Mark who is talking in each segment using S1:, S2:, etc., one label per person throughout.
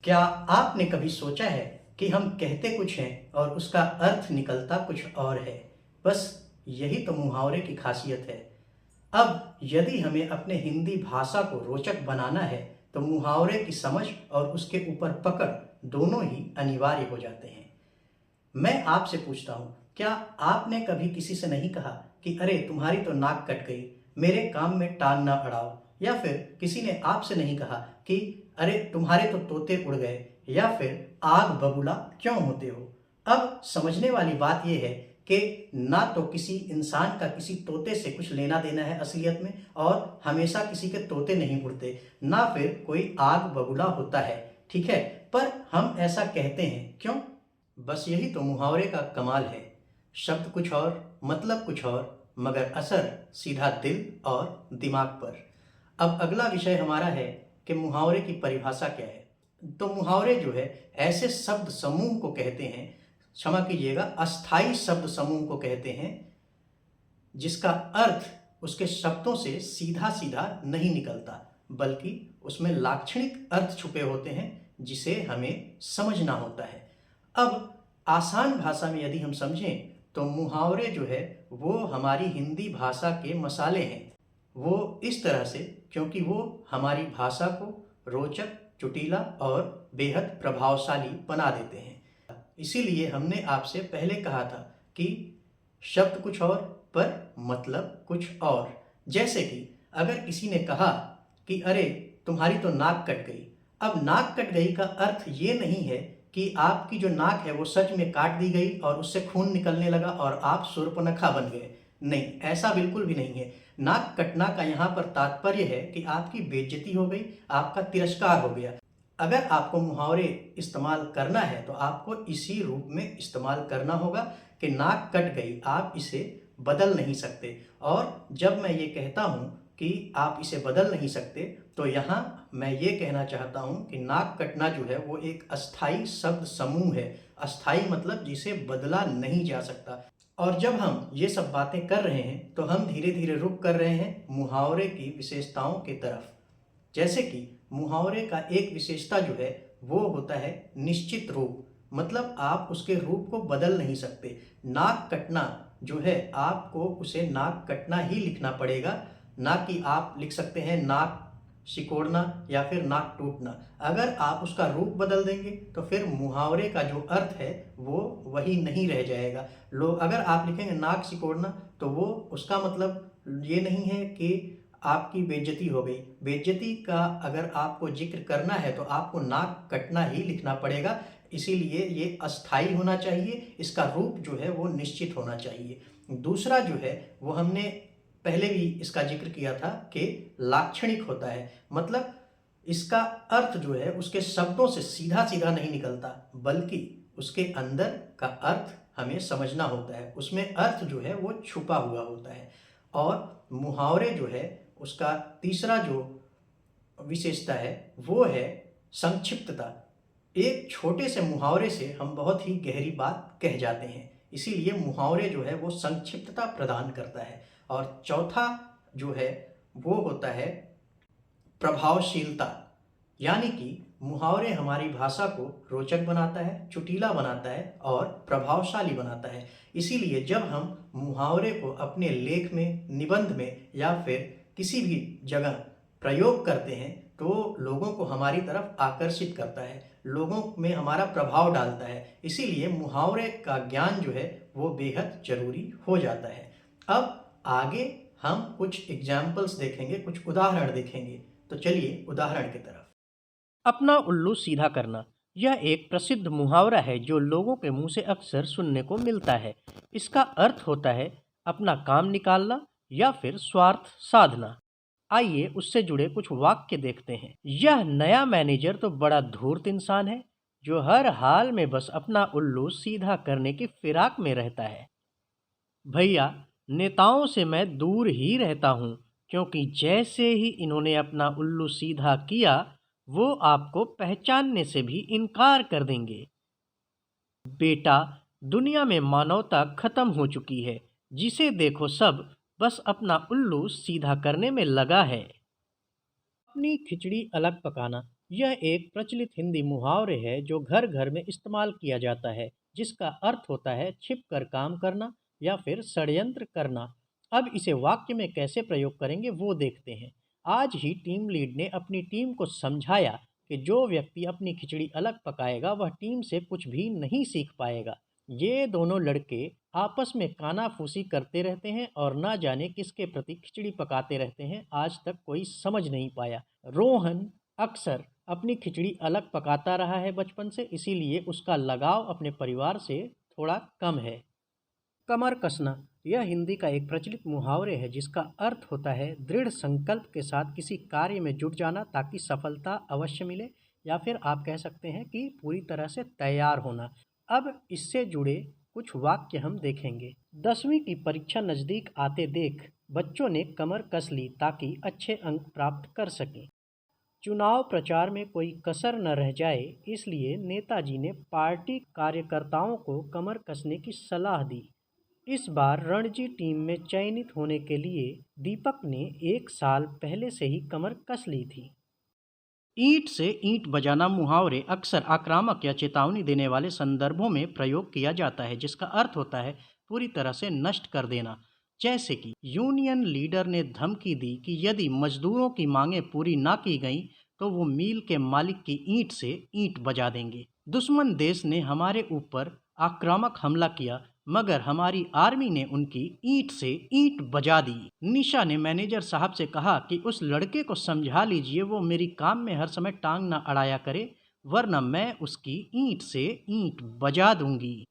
S1: क्या आपने कभी सोचा है कि हम कहते कुछ हैं और उसका अर्थ निकलता कुछ और है। बस यही तो मुहावरे की खासियत है। अब यदि हमें अपने हिंदी भाषा को रोचक बनाना है तो मुहावरे की समझ और उसके ऊपर पकड़ दोनों ही अनिवार्य हो जाते हैं। मैं आपसे पूछता हूँ, क्या आपने कभी किसी से नहीं कहा कि अरे तुम्हारी तो नाक कट गई, मेरे काम में टांग ना अड़ाओ। या फिर किसी ने आपसे नहीं कहा कि अरे तुम्हारे तो तोते उड़ गए, या फिर आग बबूला क्यों होते हो। अब समझने वाली बात यह है कि ना तो किसी इंसान का किसी तोते से कुछ लेना देना है असलियत में, और हमेशा किसी के तोते नहीं उड़ते, ना फिर कोई आग बबूला होता है। ठीक है, पर हम ऐसा कहते हैं क्यों? बस यही तो मुहावरे का कमाल है। शब्द कुछ और, मतलब कुछ और, मगर असर सीधा दिल और दिमाग पर। अब अगला विषय हमारा है कि मुहावरे की परिभाषा क्या है। तो मुहावरे जो है ऐसे शब्द समूह को कहते हैं, क्षमा कीजिएगा, अस्थाई शब्द समूह को कहते हैं जिसका अर्थ उसके शब्दों से सीधा सीधा नहीं निकलता, बल्कि उसमें लाक्षणिक अर्थ छुपे होते हैं जिसे हमें समझना होता है। अब आसान भाषा में यदि हम समझें तो मुहावरे जो है वो हमारी हिंदी भाषा के मसाले हैं। वो इस तरह से क्योंकि वो हमारी भाषा को रोचक, चुटीला और बेहद प्रभावशाली बना देते हैं। इसीलिए हमने आपसे पहले कहा था कि शब्द कुछ और पर मतलब कुछ और। जैसे कि अगर किसी ने कहा कि अरे तुम्हारी तो नाक कट गई। अब नाक कट गई का अर्थ ये नहीं है कि आपकी जो नाक है वो सच में काट दी गई और उससे खून निकलने लगा और आप शूर्पणखा बन गए। नहीं, ऐसा बिल्कुल भी नहीं है। नाक कटना का यहाँ पर तात्पर्य है कि आपकी बेइज्जती हो गई, आपका तिरस्कार हो गया। अगर आपको मुहावरे इस्तेमाल करना है तो आपको इसी रूप में इस्तेमाल करना होगा कि नाक कट गई, आप इसे बदल नहीं सकते। और जब मैं ये कहता हूँ कि आप इसे बदल नहीं सकते, तो यहाँ मैं ये कहना चाहता हूँ कि नाक कटना जो है वो एक अस्थाई शब्द समूह है। अस्थाई मतलब जिसे बदला नहीं जा सकता। और जब हम ये सब बातें कर रहे हैं तो हम धीरे धीरे रुख कर रहे हैं मुहावरे की विशेषताओं की तरफ। जैसे कि मुहावरे का एक विशेषता जो है वो होता है निश्चित रूप, मतलब आप उसके रूप को बदल नहीं सकते। नाक कटना जो है आपको उसे नाक कटना ही लिखना पड़ेगा, ना कि आप लिख सकते हैं नाक सिकोड़ना या फिर नाक टूटना। अगर आप उसका रूप बदल देंगे तो फिर मुहावरे का जो अर्थ है वो वही नहीं रह जाएगा। लोग अगर आप लिखेंगे नाक सिकोड़ना तो वो उसका मतलब ये नहीं है कि आपकी बेइज्जती हो गई। बेइज्जती का अगर आपको जिक्र करना है तो आपको नाक कटना ही लिखना पड़ेगा। इसीलिए ये अस्थाई होना चाहिए, इसका रूप जो है वो निश्चित होना चाहिए। दूसरा जो है वो हमने पहले भी इसका जिक्र किया था कि लाक्षणिक होता है, मतलब इसका अर्थ जो है उसके शब्दों से सीधा सीधा नहीं निकलता, बल्कि उसके अंदर का अर्थ हमें समझना होता है, उसमें अर्थ जो है वो छुपा हुआ होता है। और मुहावरे जो है उसका तीसरा जो विशेषता है वो है संक्षिप्तता। एक छोटे से मुहावरे से हम बहुत ही गहरी बात कह जाते हैं, इसीलिए मुहावरे जो है वो संक्षिप्तता प्रदान करता है। और चौथा जो है वो होता है प्रभावशीलता, यानी कि मुहावरे हमारी भाषा को रोचक बनाता है, चुटीला बनाता है और प्रभावशाली बनाता है। इसीलिए जब हम मुहावरे को अपने लेख में, निबंध में या फिर किसी भी जगह प्रयोग करते हैं तो लोगों को हमारी तरफ आकर्षित करता है, लोगों में हमारा प्रभाव डालता है। इसीलिए मुहावरे का ज्ञान जो है वो बेहद जरूरी हो जाता है। अब आगे हम कुछ एग्जाम्पल्स देखेंगे, कुछ उदाहरण देखेंगे। तो चलिए उदाहरण की तरफ।
S2: अपना उल्लू सीधा करना। यह एक प्रसिद्ध मुहावरा है जो लोगों के मुंह से अक्सर सुनने को मिलता है। इसका अर्थ होता है अपना काम निकालना या फिर स्वार्थ साधना। आइए उससे जुड़े कुछ वाक्य देखते हैं। यह नया मैनेजर तो बड़ा धूर्त इंसान है जो हर हाल में बस अपना उल्लू सीधा करने की फिराक में रहता है। भैया, नेताओं से मैं दूर ही रहता हूँ क्योंकि जैसे ही इन्होंने अपना उल्लू सीधा किया वो आपको पहचानने से भी इनकार कर देंगे। बेटा, दुनिया में मानवता खत्म हो चुकी है। जिसे देखो सब बस अपना उल्लू सीधा करने में लगा है। अपनी खिचड़ी अलग पकाना। यह एक प्रचलित हिंदी मुहावरे है जो घर घर में इस्तेमाल किया जाता है, जिसका अर्थ होता है छिप कर काम करना या फिर षड्यंत्र करना। अब इसे वाक्य में कैसे प्रयोग करेंगे वो देखते हैं। आज ही टीम लीड ने अपनी टीम को समझाया कि जो व्यक्ति अपनी खिचड़ी अलग पकाएगा वह टीम से कुछ भी नहीं सीख पाएगा। ये दोनों लड़के आपस में कानाफूसी करते रहते हैं और ना जाने किसके प्रति खिचड़ी पकाते रहते हैं, आज तक कोई समझ नहीं पाया। रोहन अक्सर अपनी खिचड़ी अलग पकाता रहा है बचपन से, इसीलिए उसका लगाव अपने परिवार से थोड़ा कम है। कमर कसना यह हिंदी का एक प्रचलित मुहावरे है जिसका अर्थ होता है दृढ़ संकल्प के साथ किसी कार्य में जुट जाना ताकि सफलता अवश्य मिले, या फिर आप कह सकते हैं कि पूरी तरह से तैयार होना। अब इससे जुड़े कुछ वाक्य हम देखेंगे। 10वीं की परीक्षा नज़दीक आते देख बच्चों ने कमर कस ली ताकि अच्छे अंक प्राप्त कर सकें। चुनाव प्रचार में कोई कसर न रह जाए, इसलिए नेताजी ने पार्टी कार्यकर्ताओं को कमर कसने की सलाह दी। इस बार रणजी टीम में चयनित होने के लिए दीपक ने 1 साल पहले से ही कमर कस ली थी। ईंट से ईंट बजाना मुहावरे अक्सर आक्रामक या चेतावनी देने वाले संदर्भों में प्रयोग किया जाता है, जिसका अर्थ होता है पूरी तरह से नष्ट कर देना। जैसे कि यूनियन लीडर ने धमकी दी कि यदि मजदूरों की मांगें पूरी ना की गईं तो वो मिल के मालिक की ईंट से ईंट बजा देंगे। दुश्मन देश ने हमारे ऊपर आक्रामक हमला किया, मगर हमारी आर्मी ने उनकी ईंट से ईंट बजा दी। निशा ने मैनेजर साहब से कहा कि उस लड़के को समझा लीजिए वो मेरी काम में हर समय टांग ना अड़ाया करे, वरना मैं उसकी ईंट से ईंट बजा दूंगी।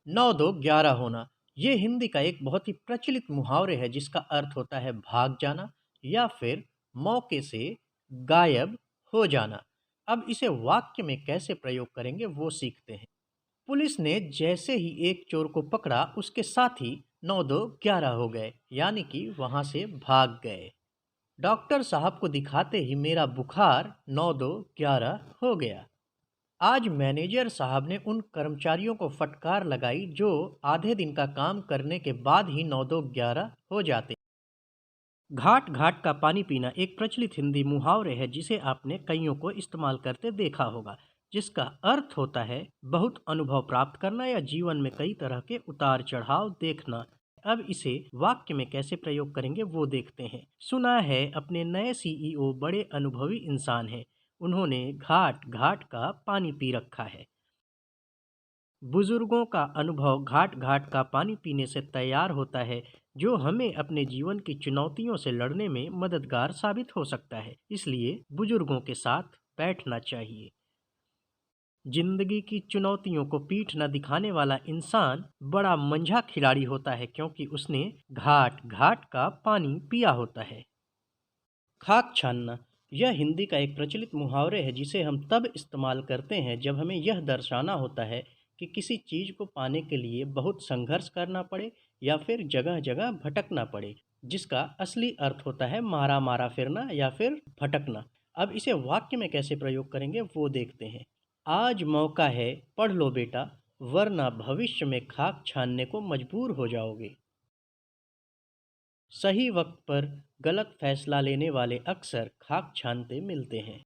S2: 9-2-11 होना ये हिंदी का एक बहुत ही प्रचलित मुहावरे है जिसका अर्थ होता है भाग जाना या फिर मौके से गायब हो जाना। अब इसे वाक्य में कैसे प्रयोग करेंगे वो सीखते हैं। पुलिस ने जैसे ही एक चोर को पकड़ा उसके साथी 9-2-11 हो गए, यानी कि वहां से भाग गए। डॉक्टर साहब को दिखाते ही मेरा बुखार 9-2-11 हो गया। आज मैनेजर साहब ने उन कर्मचारियों को फटकार लगाई जो आधे दिन का काम करने के बाद ही 9-2-11 हो जाते। घाट घाट का पानी पीना एक प्रचलित हिंदी मुहावरे है जिसे आपने कईयों को इस्तेमाल करते देखा होगा, जिसका अर्थ होता है बहुत अनुभव प्राप्त करना या जीवन में कई तरह के उतार चढ़ाव देखना। अब इसे वाक्य में कैसे प्रयोग करेंगे वो देखते हैं। सुना है अपने नए सीईओ बड़े अनुभवी इंसान हैं, उन्होंने घाट घाट का पानी पी रखा है। बुजुर्गों का अनुभव घाट घाट का पानी पीने से तैयार होता है, जो हमें अपने जीवन की चुनौतियों से लड़ने में मददगार साबित हो सकता है। इसलिए बुजुर्गों के साथ बैठना चाहिए। जिंदगी की चुनौतियों को पीठ न दिखाने वाला इंसान बड़ा मंझा खिलाड़ी होता है, क्योंकि उसने घाट घाट का पानी पिया होता है। खाक छानना यह हिंदी का एक प्रचलित मुहावरे है जिसे हम तब इस्तेमाल करते हैं जब हमें यह दर्शाना होता है कि किसी चीज़ को पाने के लिए बहुत संघर्ष करना पड़े या फिर जगह जगह भटकना पड़े, जिसका असली अर्थ होता है मारा मारा फिरना या फिर भटकना। अब इसे वाक्य में कैसे प्रयोग करेंगे वो देखते हैं। आज मौका है, पढ़ लो बेटा, वरना भविष्य में खाक छानने को मजबूर हो जाओगे। सही वक्त पर गलत फैसला लेने वाले अक्सर खाक छानते मिलते हैं।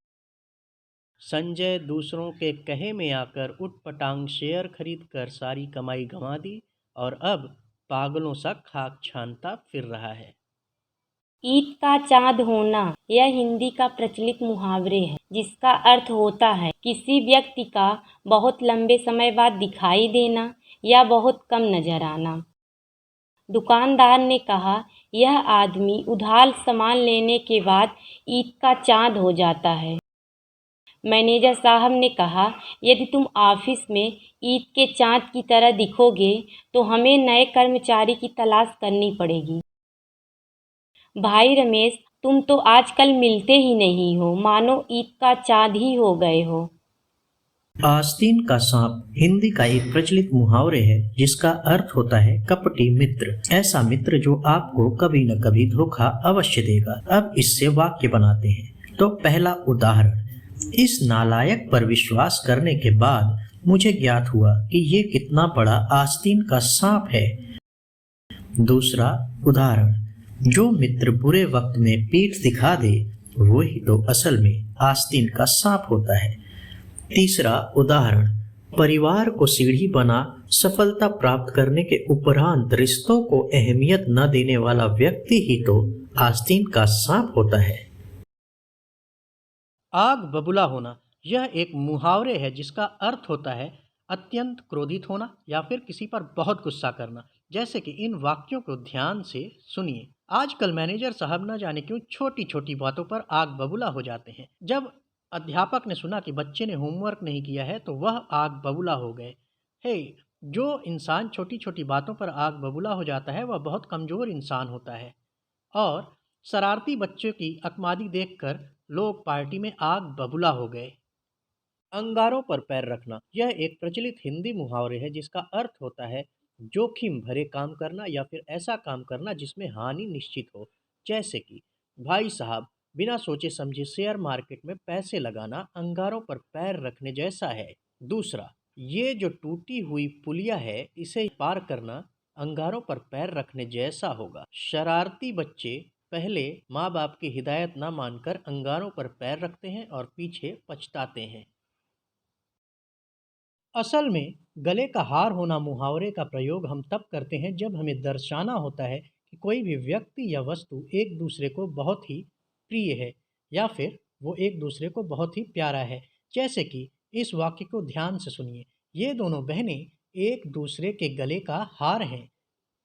S2: संजय दूसरों के कहे में आकर उटपटांग शेयर खरीदकर सारी कमाई गंवा दी और अब पागलों सा खाक छानता फिर रहा है।
S3: ईद का चाँद होना यह हिंदी का प्रचलित मुहावरे है जिसका अर्थ होता है किसी व्यक्ति का बहुत लंबे समय बाद दिखाई देना या बहुत कम नजर आना। दुकानदार ने कहा, यह आदमी उधार सामान लेने के बाद ईद का चाँद हो जाता है। मैनेजर साहब ने कहा, यदि तुम ऑफिस में ईद के चाँद की तरह दिखोगे तो हमें नए कर्मचारी की तलाश करनी पड़ेगी। भाई रमेश, तुम तो आजकल मिलते ही नहीं हो, मानो ईद का चाँद ही हो गए हो।
S1: आस्तीन का सांप हिंदी का एक प्रचलित मुहावरे है जिसका अर्थ होता है कपटी मित्र, ऐसा मित्र जो आपको कभी न कभी धोखा अवश्य देगा। अब इससे वाक्य बनाते हैं। तो पहला उदाहरण, इस नालायक पर विश्वास करने के बाद मुझे ज्ञात हुआ कि ये कितना बड़ा आस्तीन का सांप है। दूसरा उदाहरण, जो मित्र बुरे वक्त में पीठ दिखा दे वही तो असल में आस्तीन का सांप होता है। तीसरा उदाहरण, परिवार को सीढ़ी बना सफलता प्राप्त करने के उपरांत रिश्तों को अहमियत न देने वाला व्यक्ति ही तो आस्तीन का सांप होता है।
S2: आग बबूला होना यह एक मुहावरे है जिसका अर्थ होता है अत्यंत क्रोधित होना या फिर किसी पर बहुत गुस्सा करना। जैसे कि इन वाक्यों को ध्यान से सुनिए। आजकल मैनेजर साहब न जाने क्यों छोटी छोटी बातों पर आग बबूला हो जाते हैं। जब अध्यापक ने सुना कि बच्चे ने होमवर्क नहीं किया है तो वह आग बबूला हो गए। हे, जो इंसान छोटी छोटी बातों पर आग बबूला हो जाता है वह बहुत कमज़ोर इंसान होता है। और शरारती बच्चों की अकमादी देखकर लोग पार्टी में आग बबूला हो गए। अंगारों पर पैर रखना यह एक प्रचलित हिंदी मुहावरे है जिसका अर्थ होता है जोखिम भरे काम करना या फिर ऐसा काम करना जिसमें हानि निश्चित हो। जैसे कि भाई साहब, बिना सोचे समझे शेयर मार्केट में पैसे लगाना अंगारों पर पैर रखने जैसा है। दूसरा, ये जो टूटी हुई पुलिया है इसे पार करना अंगारों पर पैर रखने जैसा होगा। शरारती बच्चे पहले माँ बाप की हिदायत ना मानकर अंगारों पर पैर रखते हैं और पीछे पछताते हैं। असल में गले का हार होना मुहावरे का प्रयोग हम तब करते हैं जब हमें दर्शाना होता है कि कोई भी व्यक्ति या वस्तु एक दूसरे को बहुत ही प्रिय है या फिर वो एक दूसरे को बहुत ही प्यारा है। जैसे कि इस वाक्य को ध्यान से सुनिए। ये दोनों बहनें एक दूसरे के गले का हार हैं।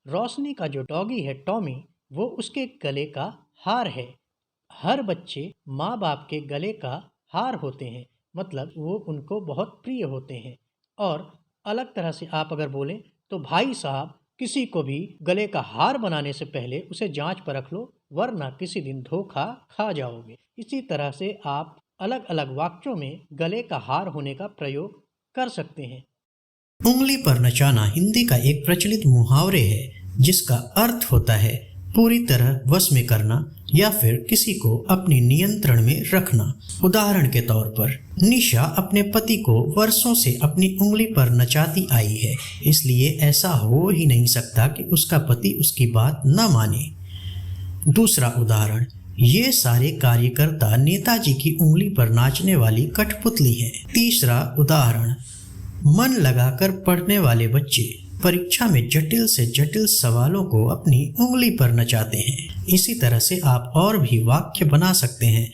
S2: रोशनी का जो डॉगी है टॉमी, वो उसके गले का हार है। हर बच्चे माँ बाप के गले का हार होते हैं, मतलब वो उनको बहुत प्रिय होते हैं। और अलग तरह से आप अगर बोलें तो भाई साहब, किसी को भी गले का हार बनाने से पहले उसे जांच परख लो, वरना किसी दिन धोखा खा जाओगे। इसी तरह से आप अलग अलग वाक्यों में गले का हार होने का प्रयोग कर सकते हैं।
S1: उंगली पर नचाना हिंदी का एक प्रचलित मुहावरे है जिसका अर्थ होता है पूरी तरह वश में करना या फिर किसी को अपने नियंत्रण में रखना। उदाहरण के तौर पर, निशा अपने पति को वर्षों से अपनी उंगली पर नचाती आई है, इसलिए ऐसा हो ही नहीं सकता कि उसका पति उसकी बात न माने। दूसरा उदाहरण, ये सारे कार्यकर्ता नेताजी की उंगली पर नाचने वाली कठपुतली हैं। तीसरा उदाहरण, मन लगाकर पढ़ने वाले बच्चे परीक्षा में जटिल से जटिल सवालों को अपनी उंगली पर नचाते हैं। इसी तरह से आप और भी वाक्य बना सकते हैं